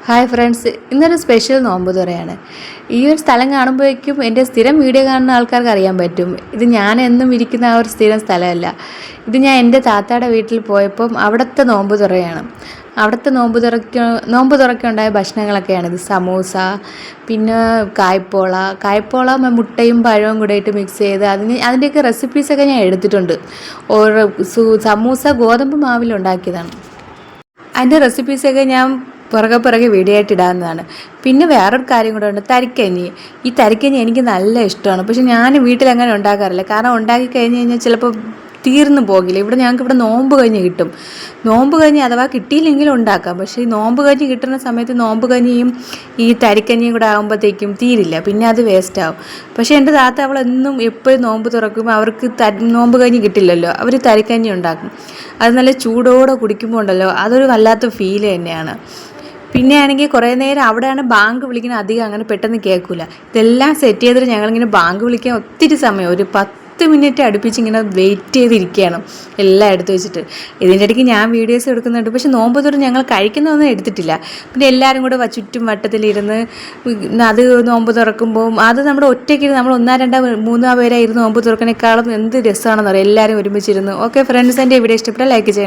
Hi friends, ഇന്നൊരു special നോമ്പ് തുറയാണ്. ഈ ഒരു സ്ഥലം കാണുമ്പോഴേക്കും എൻ്റെ സ്ഥിരം വീഡിയോ കാണുന്ന ആൾക്കാർക്ക് അറിയാൻ പറ്റും. ഇത് ഞാൻ എന്നും ഇരിക്കുന്ന ആ ഒരു സ്ഥിരം സ്ഥലമല്ല. ഇത് ഞാൻ എൻ്റെ താത്തായുടെ വീട്ടിൽ പോയപ്പം അവിടുത്തെ നോമ്പ് തുറയാണ്. അവിടുത്തെ നോമ്പ് തുറക്കുണ്ടായ ഭക്ഷണങ്ങളൊക്കെയാണിത്. സമൂസ, പിന്നെ കായ്പോള മുട്ടയും പഴവും കൂടെ ഇട്ട് മിക്സ് ചെയ്ത് അതിൻ്റെയൊക്കെ റെസിപ്പീസൊക്കെ ഞാൻ എടുത്തിട്ടുണ്ട്. സമൂസ ഗോതമ്പ് മാവിലുണ്ടാക്കിയതാണ്. അതിൻ്റെ റെസിപ്പീസൊക്കെ ഞാൻ പുറകെ വീഡിയോ ആയിട്ട് ഇടാവുന്നതാണ്. പിന്നെ വേറൊരു കാര്യം കൂടെ ഉണ്ട്, തരിക്കഞ്ഞി. ഈ തരിക്കഞ്ഞി എനിക്ക് നല്ല ഇഷ്ടമാണ്. പക്ഷെ ഞാൻ വീട്ടിലങ്ങനെ ഉണ്ടാക്കാറില്ല. കാരണം ഉണ്ടാക്കി കഴിഞ്ഞ് കഴിഞ്ഞാൽ ചിലപ്പോൾ തീർന്നു പോകില്ല. ഞങ്ങൾക്ക് നോമ്പ് കഞ്ഞി കിട്ടും. നോമ്പ് കഞ്ഞി അഥവാ കിട്ടിയില്ലെങ്കിലും ഉണ്ടാക്കാം. പക്ഷേ ഈ നോമ്പ് കഞ്ഞി കിട്ടുന്ന സമയത്ത് നോമ്പ് കഞ്ഞിയും ഈ തരിക്കഞ്ഞിയും കൂടെ ആകുമ്പോഴത്തേക്കും തീരില്ല, പിന്നെ അത് വേസ്റ്റ് ആവും. പക്ഷേ എൻ്റെ താത്ത അവളെന്നും എപ്പോഴും നോമ്പ് തുറക്കുമ്പോൾ അവർക്ക് നോമ്പ് കഞ്ഞി കിട്ടില്ലല്ലോ, അവർ തരിക്കഞ്ഞി ഉണ്ടാക്കും. അത് നല്ല ചൂടോടെ കുടിക്കുമ്പോൾ ഉണ്ടല്ലോ, അതൊരു വല്ലാത്ത ഫീൽ തന്നെയാണ്. പിന്നെ ആണെങ്കിൽ കുറേ നേരം അവിടെയാണ് ബാങ്ക് വിളിക്കുന്നത്, അധികം അങ്ങനെ പെട്ടെന്ന് കേൾക്കില്ല. ഇതെല്ലാം സെറ്റ് ചെയ്തിട്ട് ഞങ്ങളിങ്ങനെ ബാങ്ക് വിളിക്കാൻ ഒത്തിരി സമയം, ഒരു 10 മിനിറ്റ് അടുപ്പിച്ച് ഇങ്ങനെ വെയിറ്റ് ചെയ്തിരിക്കുകയാണ് എല്ലാം എടുത്തു വെച്ചിട്ട്. ഇതിൻ്റെ ഇടയ്ക്ക് ഞാൻ വീഡിയോസ് എടുക്കുന്നുണ്ട്. പക്ഷെ നോമ്പ് തുറ ഞങ്ങൾ കഴിക്കുന്നതൊന്നും എടുത്തിട്ടില്ല. പിന്നെ എല്ലാവരും കൂടെ ചുറ്റും വട്ടത്തിലിരുന്ന് അത് നോമ്പ് തുറക്കുമ്പോൾ അത് നമ്മുടെ ഒറ്റയ്ക്ക് നമ്മൾ 1, 2, 3 പേരെ ഇരുന്ന് നോമ്പ് തുറക്കുന്നേക്കാളും എന്ത് രസമാണെന്ന് അറിയാം, എല്ലാവരും ഒരുമിച്ചിരുന്ന്. ഓക്കെ ഫ്രണ്ട്സ്, എൻ്റെ വീഡിയോ ഇഷ്ടപ്പെട്ടാൽ ലൈക്ക് ചെയ്യണം.